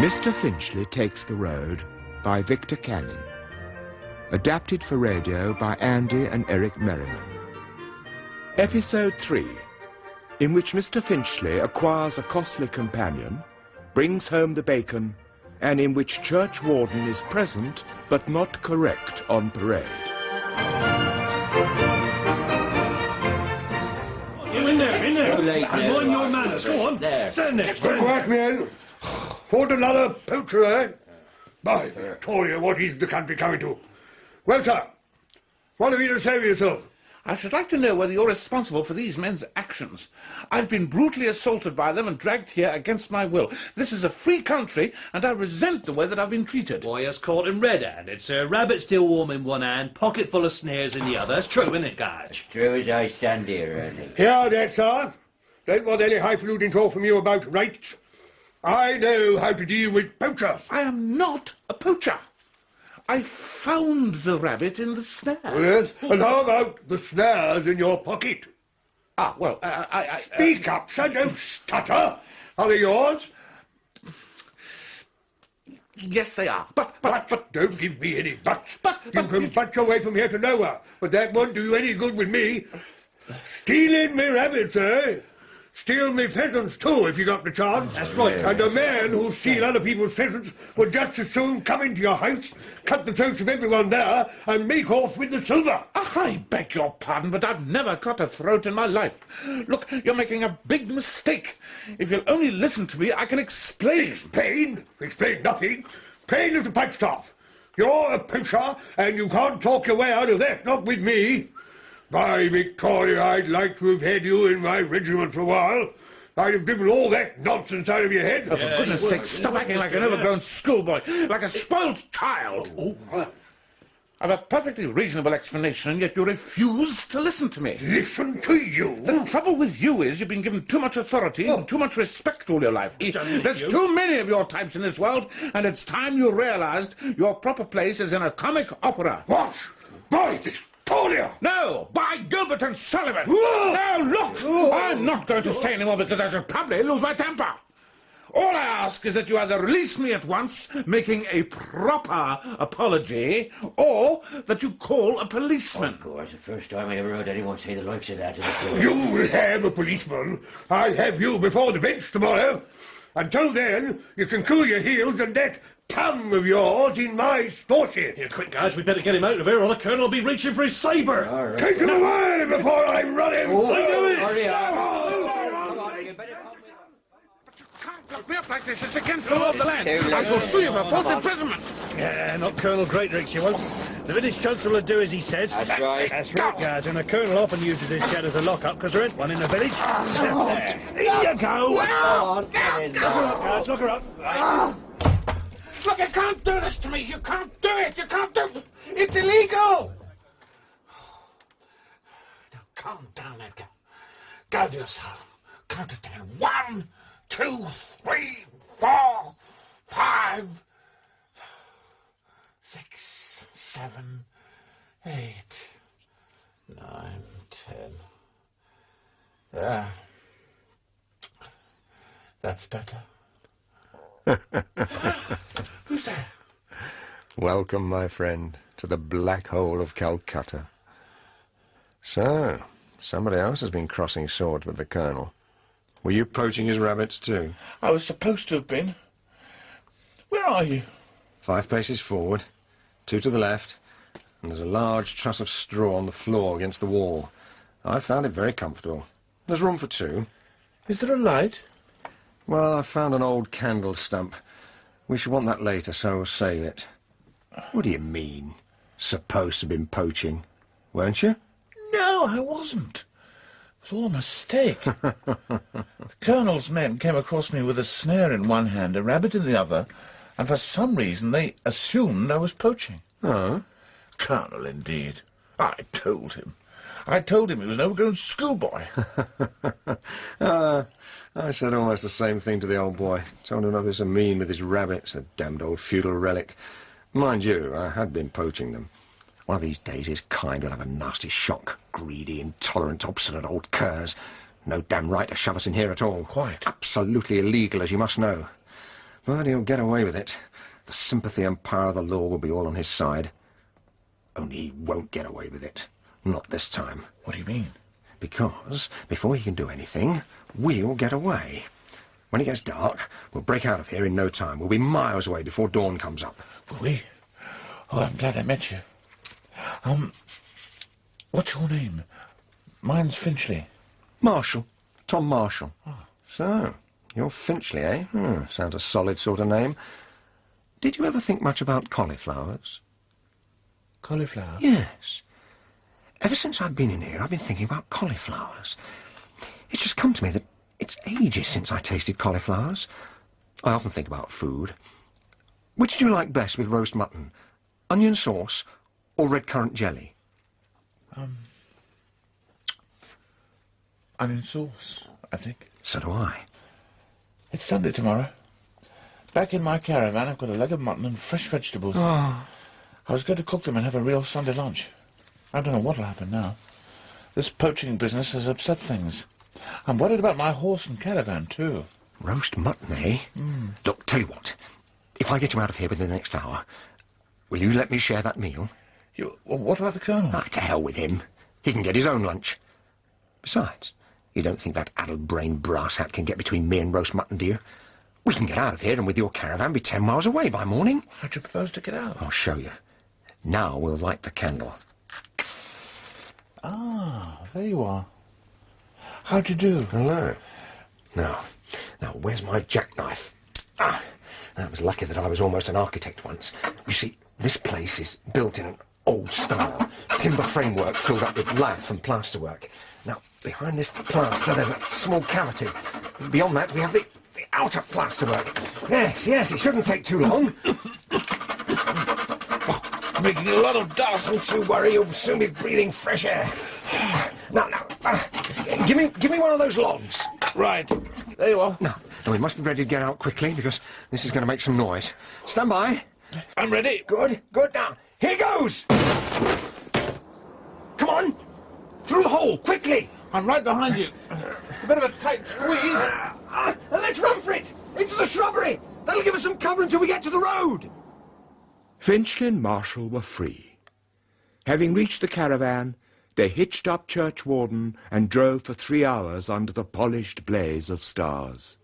Mr. Finchley Takes the Road by Victor Canning. Adapted for radio by Andy and Eric Merriman. Episode 3, in which Mr. Finchley acquires a costly companion, brings home the bacon, and in which Church Warden is present but not correct on parade. In there. And mind your manners. Go on. Stand there. Good work, men. Caught another poacher, eh? By Victoria, what is the country coming to? Well, sir, what have you to say for yourself? I should like to know whether you're responsible for these men's actions. I've been brutally assaulted by them and dragged here against my will. This is a free country, and I resent the way that I've been treated. Boy has caught him red-handed, sir. Rabbit still warm in one hand, pocket full of snares in the other. It's true, isn't it, guys? It's true as I stand here, Ernie. Hear that, sir? Don't want any highfalutin talk from you about rights. I know how to deal with poachers. I am not a poacher. I found the rabbit in the snare. Yes, and how about the snares in your pocket? Ah, well, Speak up, sir, don't stutter. Are they yours? Yes, they are. But, don't give me any buts. You can butt your way from here to nowhere, but that won't do you any good with me. Stealing me rabbits, eh? Steal me pheasants, too, if you got the chance. That's right. And a man who'll steal other people's pheasants would just as soon come into your house, cut the throats of everyone there, and make off with the silver. I beg your pardon, but I've never cut a throat in my life. Look, you're making a big mistake. If you'll only listen to me, I can explain. Explain? Explain nothing. Plain as a pikestaff. You're a poacher, and you can't talk your way out of that, not with me. By Victoria, I'd like to have had you in my regiment for a while. I'd have driven all that nonsense out of your head. Oh, for goodness sake, stop acting like an overgrown schoolboy, like a spoiled child. I've a perfectly reasonable explanation, and yet you refuse to listen to me. Listen to you? The trouble with you is you've been given too much authority and too much respect all your life. There's too many of your types in this world, and it's time you realized your proper place is in a comic opera. What? By Victoria! No, by Gilbert and Sullivan! Now, look! I'm not going to say any more because I shall probably lose my temper. All I ask is that you either release me at once, making a proper apology, or that you call a policeman. Of course, the first time I ever heard anyone say the likes of that. To the You will have a policeman. I'll have you before the bench tomorrow. Until then, you can cool your heels and that tongue of yours in my storeshed. Here, quick, guys, we'd better get him out of here, or the colonel will be reaching for his sabre. All right. Take him away before I run him. Hurry up. Lock me up like this. It's against the law of the land. I shall sue you for false imprisonment. Yeah, not Colonel Greatrix, you won't. The village constable will do as he says. That's right. That's right, guys, and the colonel often uses his shed as a lock-up because there ain't one in the village. Here you go. Go on, get in there. Guys, look her up. Right. Look, you can't do this to me. You can't do it. You can't do it. It's illegal. Now, calm down, Edgar. Gather yourself. Count to 10. 1, 2, 3, 4, 5, 6, 7, 8, 9, 10. There. That's better. Who's there? Welcome, my friend, to the black hole of Calcutta. So, somebody else has been crossing swords with the colonel. Were you poaching his rabbits too? I was supposed to have been. Where are you? 5 paces forward, 2 to the left, and there's a large truss of straw on the floor against the wall. I found it very comfortable. There's room for 2. Is there a light? Well, I found an old candle stump. We shall want that later, so we'll save it. What do you mean? Supposed to have been poaching, weren't you? No, I wasn't. It was all a mistake. The colonel's men came across me with a snare in one hand, a rabbit in the other, and for some reason they assumed I was poaching. Oh? Colonel, indeed. I told him. I told him he was an overgrown schoolboy. I said almost the same thing to the old boy. Told him not to be so mean with his rabbits, a damned old feudal relic. Mind you, I had been poaching them. One of these days his kind will have a nasty shock. Greedy, intolerant, obstinate old curs. No damn right to shove us in here at all. Quite. Absolutely illegal, as you must know. But he'll get away with it. The sympathy and power of the law will be all on his side. Only he won't get away with it. Not this time. What do you mean? Because, before he can do anything, we'll get away. When it gets dark, we'll break out of here in no time. We'll be miles away before dawn comes up. Will we? Oh, I'm glad I met you. What's your name? Mine's Finchley. Marshall. Tom Marshall. Oh. So, you're Finchley, eh? Sounds a solid sort of name. Did you ever think much about cauliflowers? Cauliflower? Yes. Ever since I've been in here, I've been thinking about cauliflowers. It's just come to me that it's ages since I tasted cauliflowers. I often think about food. Which do you like best with roast mutton? Onion sauce or red currant jelly? Onion sauce, I think. So do I. It's Sunday tomorrow. Back in my caravan, I've got a leg of mutton and fresh vegetables. Oh. I was going to cook them and have a real Sunday lunch. I don't know what'll happen now. This poaching business has upset things. I'm worried about my horse and caravan, too. Roast mutton, eh? Look, tell you what. If I get you out of here within the next hour, will you let me share that meal? What about the Colonel? Ah, to hell with him. He can get his own lunch. Besides, you don't think that addle-brained brass hat can get between me and roast mutton, do you? We can get out of here and with your caravan be 10 miles away by morning. How'd you propose to get out? I'll show you. Now we'll light the candle. Ah, there you are. How'd you do? Hello. Now, where's my jackknife? Ah, that was lucky that I was almost an architect once. You see, this place is built in an old style. Timber framework filled up with lath and plasterwork. Now, behind this plaster there's a small cavity. Beyond that we have the outer plasterwork. Yes, it shouldn't take too long. Making a lot of dust. Don't you worry, you'll soon be breathing fresh air. Now, give me one of those logs. Right. There you are. Now, we must be ready to get out quickly because this is going to make some noise. Stand by. I'm ready. Good. Now, here goes. Come on. Through the hole, quickly. I'm right behind you. A bit of a tight squeeze. Let's run for it. Into the shrubbery. That'll give us some cover until we get to the road. Finchley and Marshall were free. Having reached the caravan, they hitched up Churchwarden and drove for 3 hours under the polished blaze of stars.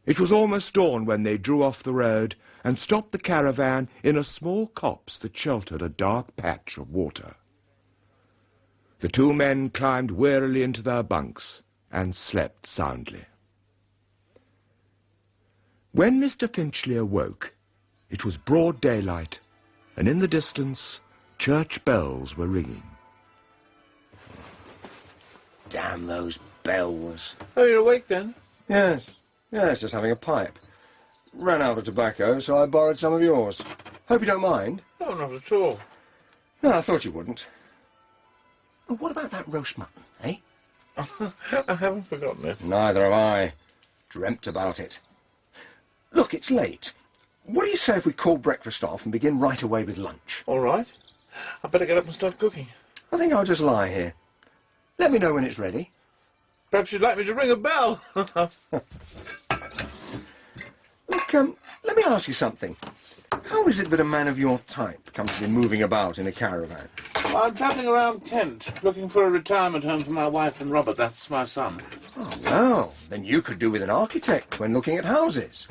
It was almost dawn when they drew off the road and stopped the caravan in a small copse that sheltered a dark patch of water. The two men climbed wearily into their bunks and slept soundly. When Mr. Finchley awoke, it was broad daylight, and in the distance, church bells were ringing. Damn those bells. Oh, you're awake then? Yes, just having a pipe. Ran out of tobacco, so I borrowed some of yours. Hope you don't mind. No, not at all. No, I thought you wouldn't. Well, what about that roast mutton, eh? I haven't forgotten it. Neither have I. Dreamt about it. Look, it's late. What do you say if we call breakfast off and begin right away with lunch? All right. I'd better get up and start cooking. I think I'll just lie here. Let me know when it's ready. Perhaps you'd like me to ring a bell. Look, let me ask you something. How is it that a man of your type comes to be moving about in a caravan? Well, I'm travelling around Kent, looking for a retirement home for my wife and Robert. That's my son. Oh, well, then you could do with an architect when looking at houses.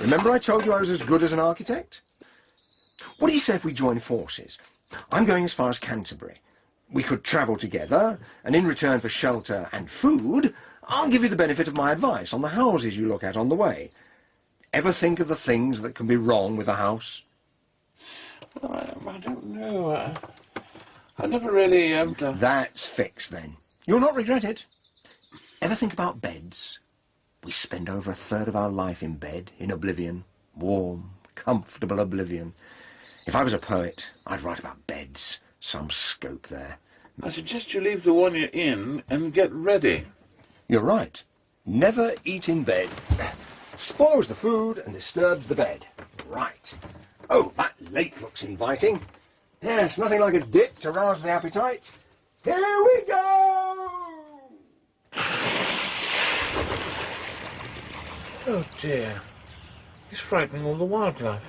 Remember I told you I was as good as an architect? What do you say if we join forces? I'm going as far as Canterbury. We could travel together, and in return for shelter and food, I'll give you the benefit of my advice on the houses you look at on the way. Ever think of the things that can be wrong with a house? Well, I don't know. I never really... That's fixed, then. You'll not regret it. Ever think about beds? We spend over 1/3 of our life in bed, in oblivion. Warm, comfortable oblivion. If I was a poet, I'd write about beds. Some scope there. I suggest you leave the one you're in and get ready. You're right. Never eat in bed. Spoils the food and disturbs the bed. Right. Oh, that lake looks inviting. Yes, nothing like a dip to rouse the appetite. Here we go! Oh, dear. He's frightening all the wildlife.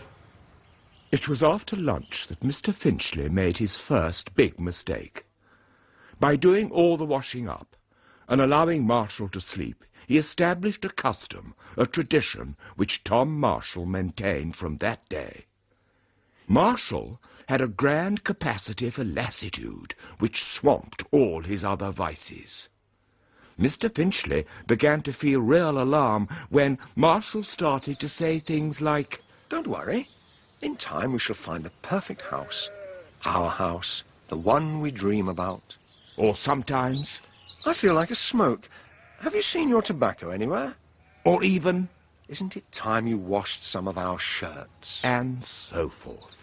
It was after lunch that Mr. Finchley made his first big mistake. By doing all the washing up and allowing Marshall to sleep, he established a custom, a tradition, which Tom Marshall maintained from that day. Marshall had a grand capacity for lassitude, which swamped all his other vices. Mr. Finchley began to feel real alarm when Marshall started to say things like, Don't worry. In time we shall find the perfect house. Our house. The one we dream about. or sometimes, I feel like a smoke. Have you seen your tobacco anywhere? or even, Isn't it time you washed some of our shirts? and so forth.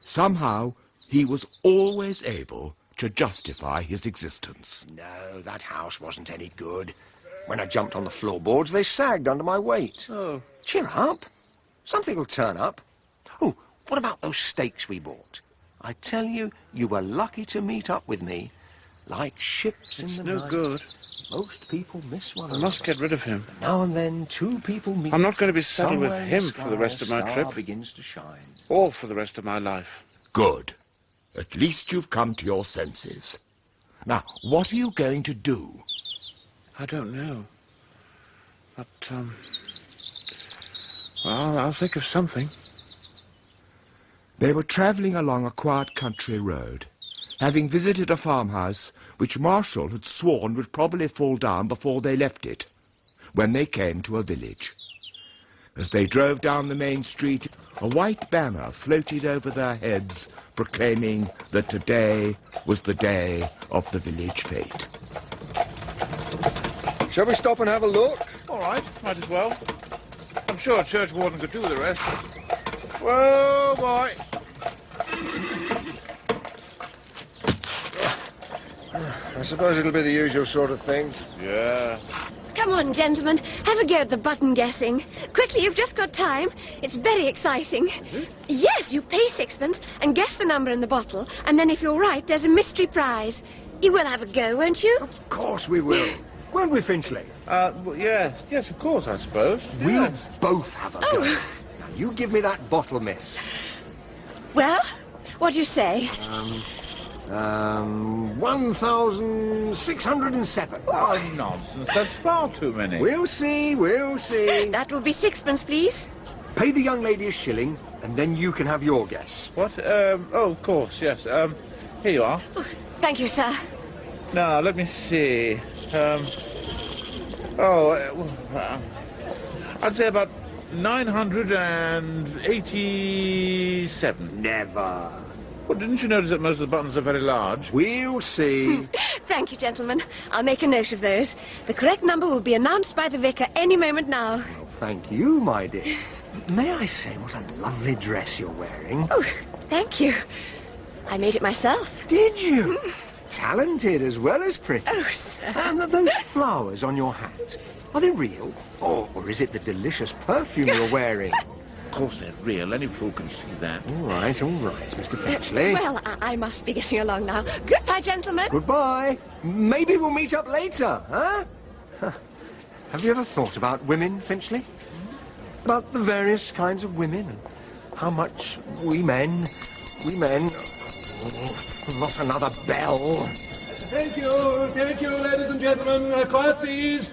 Somehow, he was always able to justify his existence. No, that house wasn't any good. When I jumped on the floorboards, they sagged under my weight. Oh. Cheer up. Something will turn up. Oh, what about those steaks we bought? I tell you, you were lucky to meet up with me. Like ships in It's the no night. good. Most people miss one I another. must get rid of him. Now and then, two people meet. I'm not going to be saddled with Somewhere in him the for the rest sky, of my a trip. star begins to shine. Or for the rest of my life. Good. At least you've come to your senses. Now, what are you going to do? I don't know. But, well, I'll think of something. They were travelling along a quiet country road, having visited a farmhouse which Marshall had sworn would probably fall down before they left it, when they came to a village. As they drove down the main street, a white banner floated over their heads, proclaiming that today was the day of the village fete. Shall we stop and have a look? All right, might as well. I'm sure a church warden could do the rest. Whoa, boy. I suppose it'll be the usual sort of thing. Yeah. Come on, gentlemen. Have a go at the button guessing. Quickly, you've just got time. It's very exciting. Yes, you pay sixpence and guess the number in the bottle, and then if you're right, there's a mystery prize. You will have a go, won't you? Of course we will. Won't we, Finchley? Well, yes, of course, I suppose. We'll Yes. both have a go. Oh. Now, you give me that bottle, miss. Well, what do you say? 1,607. Oh, nonsense. That's far too many. We'll see, we'll see. That will be sixpence, please. Pay the young lady a shilling, and then you can have your guess. What? Oh, of course, yes. Here you are. Oh, thank you, sir. Now, let me see. I'd say about 987. Never. Well, didn't you notice that most of the buttons are very large? We'll see. Thank you, gentlemen. I'll make a note of those. The correct number will be announced by the vicar any moment now. Well, thank you, my dear. May I say what a lovely dress you're wearing? Oh, thank you. I made it myself. Did you? Talented as well as pretty. Oh, sir. And those flowers on your hat, are they real? Or is it the delicious perfume you're wearing? Of course they're real. Any fool can see that. All right, Mr. Finchley. Well, I must be getting along now. Goodbye, gentlemen. Goodbye. Maybe we'll meet up later, huh? Have you ever thought about women, Finchley? About the various kinds of women and how much we men... Oh, not another bell. Thank you, ladies and gentlemen. Quiet, please.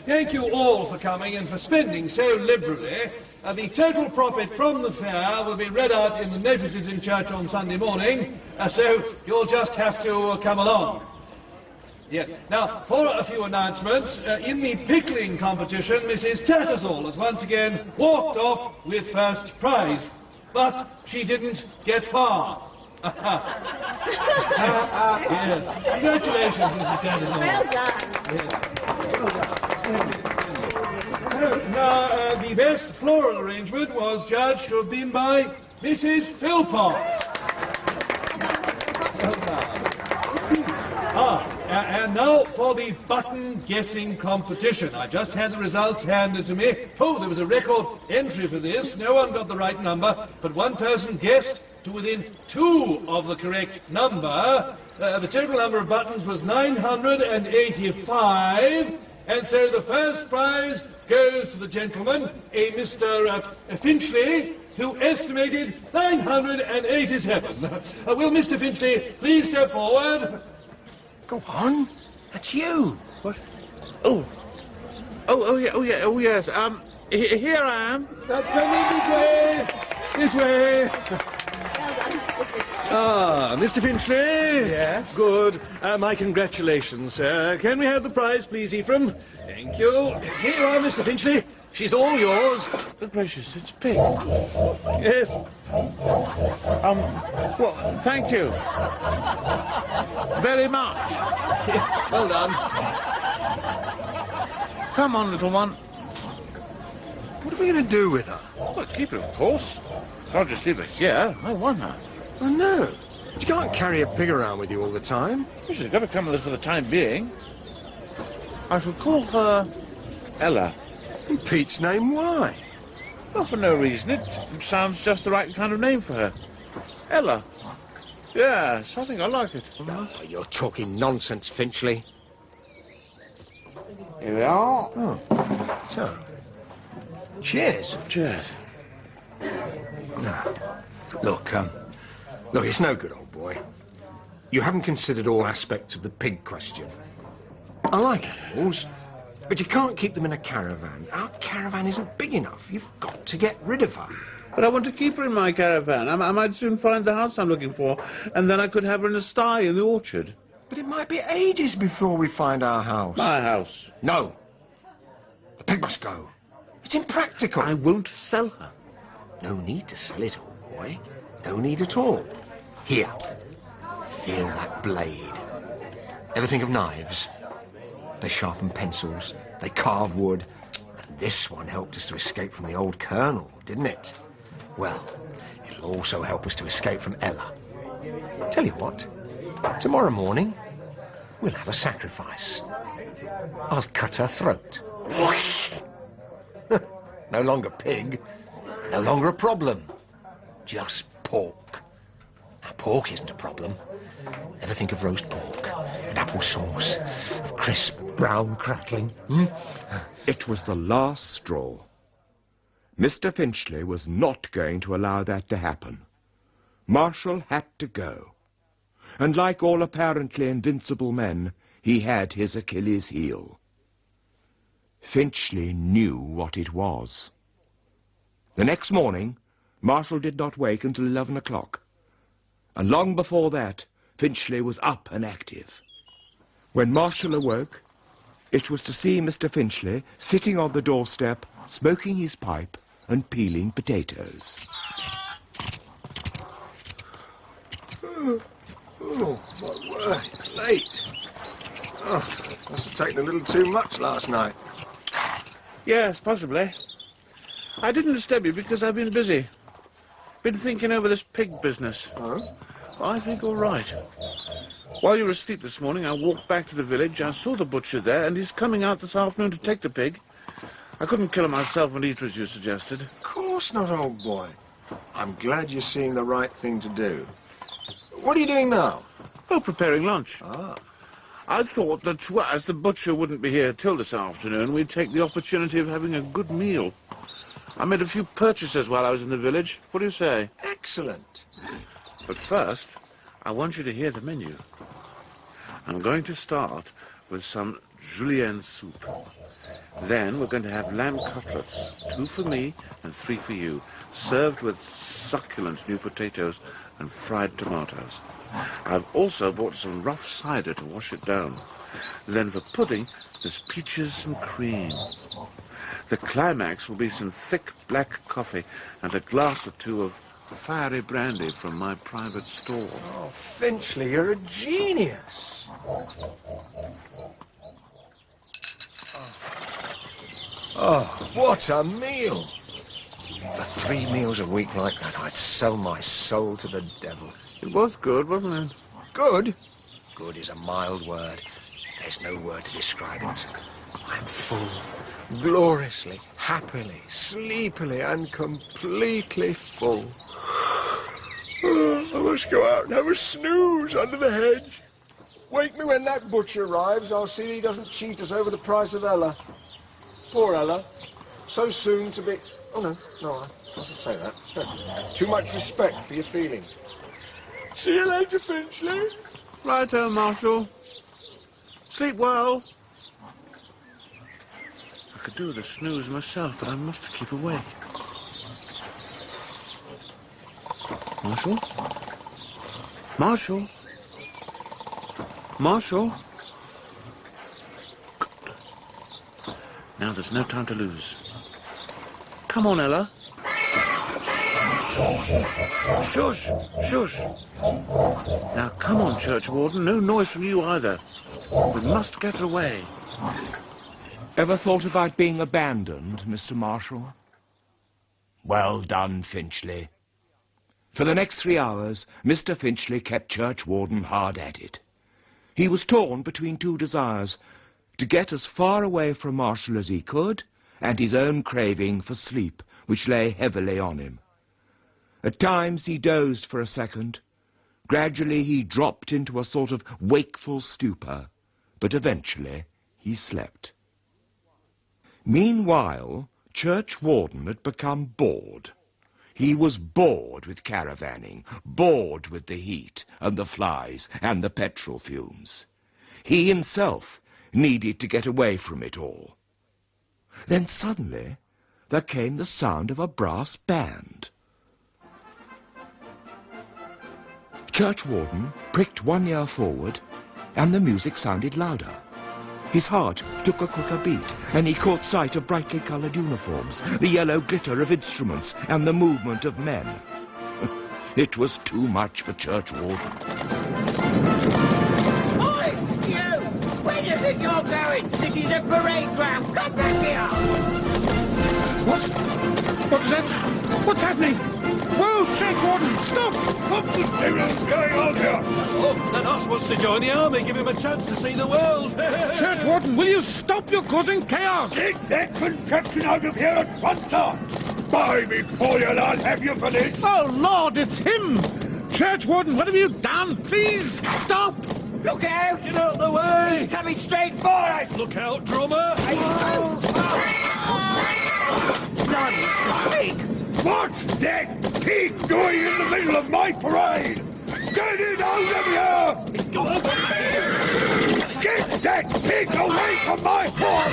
Thank you all for coming and for spending so liberally. The total profit from the fair will be read out in the notices in church on Sunday morning, so you'll just have to come along. Yes. Now, for a few announcements, in the pickling competition, Mrs. Tattersall has once again walked off with first prize, but she didn't get far. Yeah. Congratulations, Mrs. Tattersall. Well done. Now, the best floral arrangement was judged to have been by Mrs. Philpott. And now for the button guessing competition. I just had the results handed to me. Oh, there was a record entry for this. No one got the right number, but one person guessed to within 2 of the correct number. The total number of buttons was 985, And so the first prize goes to the gentleman, a Mr. Finchley, who estimated 987. Will Mr. Finchley please step forward? Go on. That's you. What? Oh, yes. Here I am. That's coming this way. Ah, Mr. Finchley. Yes? Good. My congratulations, sir. Can we have the prize, please, Ephraim? Thank you. Here you are, Mr. Finchley. She's all yours. Good gracious, it's Pig. Yes. Well, thank you. Very much. Well done. Come on, little one. What are we going to do with her? Well, keep her, of course. Can't just leave her here. I want her. Oh, no. You can't carry a pig around with you all the time. She's got to come with us for the time being. I shall call her Ella. In Pete's name, why? Not for no reason. It sounds just the right kind of name for her. Ella. Yes, I think I like it. Oh, you're talking nonsense, Finchley. Here we are. Oh. So. Cheers. Cheers. No. Look, it's no good, old boy. You haven't considered all aspects of the pig question. I like animals, but you can't keep them in a caravan. Our caravan isn't big enough. You've got to get rid of her. But I want to keep her in my caravan. I might soon find the house I'm looking for, and then I could have her in a sty in the orchard. But it might be ages before we find our house. My house. No. The pig must go. It's impractical. I won't sell her. No need to sell it, old boy. No need at all. Here. Feel that blade. Ever think of knives? They sharpen pencils. They carve wood. And this one helped us to escape from the old colonel, didn't it? Well, it'll also help us to escape from Ella. Tell you what. Tomorrow morning, we'll have a sacrifice. I'll cut her throat. No longer pig. No longer a problem. Just pork. Now, pork isn't a problem. Ever think of roast pork and apple sauce, crisp, brown, crackling? It was the last straw. Mr. Finchley was not going to allow that to happen. Marshall had to go. And like all apparently invincible men, he had his Achilles heel. Finchley knew what it was. The next morning, Marshall did not wake until 11 o'clock. And long before that, Finchley was up and active. When Marshall awoke, it was to see Mr. Finchley sitting on the doorstep, smoking his pipe and peeling potatoes. Oh, my word, it's late. Oh, must have taken a little too much last night. Yes, possibly. I didn't disturb you because I've been busy. Been thinking over this pig business. Oh? I think all right. While you were asleep this morning, I walked back to the village. I saw the butcher there, and he's coming out this afternoon to take the pig. I couldn't kill him myself and eat her as you suggested. Of course not, old boy. I'm glad you're seeing the right thing to do. What are you doing now? Oh, preparing lunch. Ah. I thought that, well, as the butcher wouldn't be here till this afternoon, we'd take the opportunity of having a good meal. I made a few purchases while I was in the village. What do you say? Excellent. But first, I want you to hear the menu. I'm going to start with some julienne soup. Then we're going to have lamb cutlets, 2 for me and 3 for you, served with succulent new potatoes and fried tomatoes. I've also bought some rough cider to wash it down. Then for pudding, there's peaches and cream. The climax will be some thick black coffee and a glass or 2 of fiery brandy from my private store. Oh, Finchley, you're a genius. Oh, what a meal. For 3 meals a week like that, I'd sell my soul to the devil. It was good, wasn't it? Good? Good is a mild word. There's no word to describe it. I'm full, gloriously, happily, sleepily, and completely full. Oh, I must go out and have a snooze under the hedge. Wake me when that butcher arrives. I'll see he doesn't cheat us over the price of Ella. Poor Ella. So soon to be... Oh, no, I mustn't say that. Too much respect for your feelings. See you later, Finchley. Righto, Marshal. Sleep well. I could do with a snooze myself, but I must keep awake. Marshal? Marshal? Marshal? Good. Now there's no time to lose. Come on, Ella. Shush! Shush! Now, come on, Churchwarden. No noise from you either. We must get away. Ever thought about being abandoned, Mr. Marshal? Well done, Finchley. For the next 3 hours, Mr. Finchley kept Churchwarden hard at it. He was torn between two desires, to get as far away from Marshall as he could, and his own craving for sleep, which lay heavily on him. At times he dozed for a second. Gradually he dropped into a sort of wakeful stupor, but eventually he slept. Meanwhile, Churchwarden had become bored. He was bored with caravanning, bored with the heat and the flies and the petrol fumes. He himself needed to get away from it all. Then suddenly there came the sound of a brass band. Churchwarden pricked one ear forward, and the music sounded louder. His heart took a quicker beat, and he caught sight of brightly coloured uniforms, the yellow glitter of instruments, and the movement of men. It was too much for Churchwarden. Oi, you! Where do you think you're going? This is a parade ground. Come back here! What is that? What's happening? Whoa, Churchwarden, stop! What the devil's going on here? Oh, that us wants to join the army. Give him a chance to see the world. Churchwarden, will you stop? You're causing chaos! Get that contraption out of here at once, sir! By me, Collier, I'll have you for this! Oh, Lord, it's him! Churchwarden, what have you done? Please, stop! Look out! Get out of the way! He's coming straight for us! Look out, drummer! What's that pig doing in the middle of my parade? Get it out of here! Get that pig away from my horse!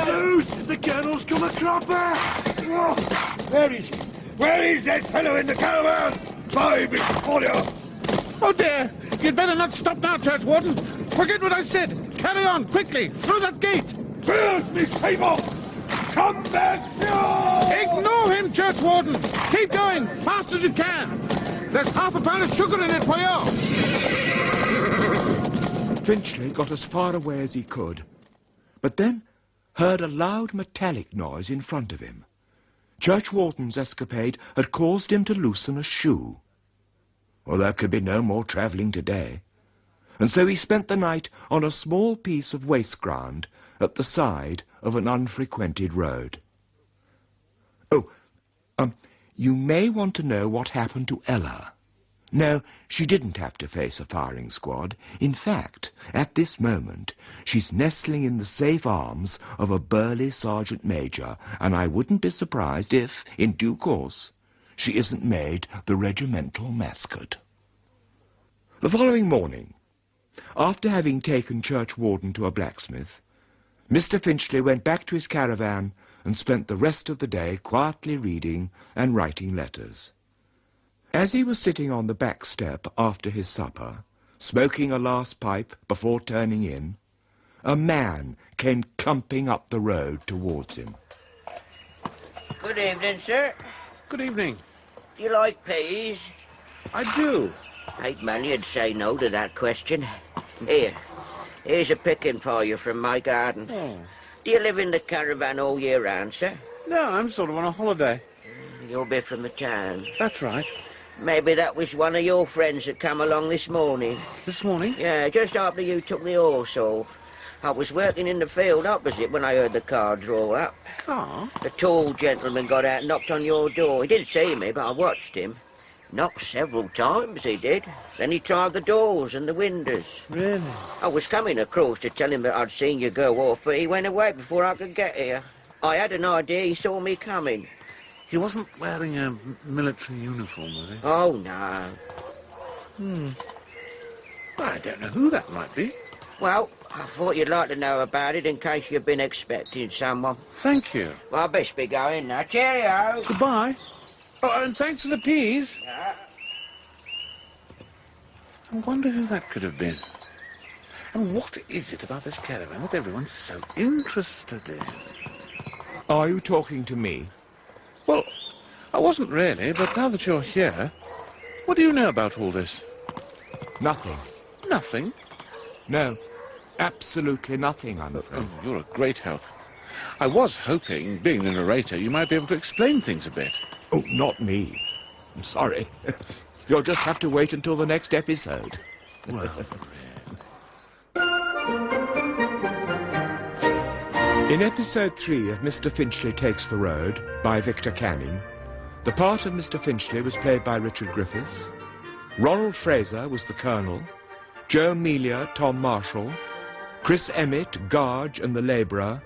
Dude, the colonel's come a cropper! Where is he? Where is that fellow in the caravan? By me, Collier! Oh, dear! You'd better not stop now, Churchwarden! Forget what I said! Carry on, quickly, through that gate! Where's me sabre? Come back here! Ignore him, Churchwarden! Keep going, fast as you can! There's half a pound of sugar in it for you! Finchley got as far away as he could, but then heard a loud metallic noise in front of him. Churchwarden's escapade had caused him to loosen a shoe. Well, there could be no more travelling today, and so he spent the night on a small piece of waste ground at the side of an unfrequented road. Oh, you may want to know what happened to Ella. No, she didn't have to face a firing squad. In fact, at this moment, she's nestling in the safe arms of a burly sergeant major, and I wouldn't be surprised if, in due course, she isn't made the regimental mascot. The following morning, after having taken Churchwarden to a blacksmith, Mr. Finchley went back to his caravan and spent the rest of the day quietly reading and writing letters. As he was sitting on the back step after his supper, smoking a last pipe before turning in, a man came clumping up the road towards him. Good evening, sir. Good evening. Do you like peas? I do. Ain't many would say no to that question. Here's a picking for you from my garden. Oh. Do you live in the caravan all year round, sir? No, I'm sort of on a holiday. You'll be from the town. That's right. Maybe that was one of your friends that come along this morning. This morning? Yeah, just after you took the horse off. I was working in the field opposite when I heard the car draw up. Oh. The tall gentleman got out and knocked on your door. He didn't see me, but I watched him. Knocked several times, he did. Then he tried the doors and the windows. Really? I was coming across to tell him that I'd seen you go off, but he went away before I could get here. I had an idea he saw me coming. He wasn't wearing a military uniform, was he? Oh, no. I don't know who that might be. Well, I thought you'd like to know about it in case you've been expecting someone. Thank you. Well, I best be going now. Cheerio. Goodbye. Oh, and thanks for the peas. I wonder who that could have been. And what is it about this caravan that everyone's so interested in? Are you talking to me? Well, I wasn't really, but now that you're here, what do you know about all this? Nothing. Nothing? No, absolutely nothing, I'm afraid. Oh, you're a great help. I was hoping, being the narrator, you might be able to explain things a bit. Oh, not me. I'm sorry. You'll just have to wait until the next episode. Well, In episode 3 of Mr. Finchley Takes the Road, by Victor Canning, the part of Mr. Finchley was played by Richard Griffiths. Ronald Fraser was the Colonel, Joe Melia, Tom Marshall, Chris Emmett, Garge and the Labourer,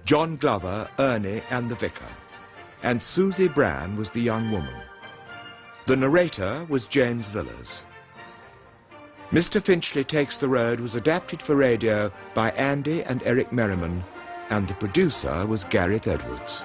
John Glover, Ernie and the Vicar, and Susie Bran was the young woman. The narrator was James Villas. Mr. Finchley Takes the Road was adapted for radio by Andy and Eric Merriman, and the producer was Gareth Edwards.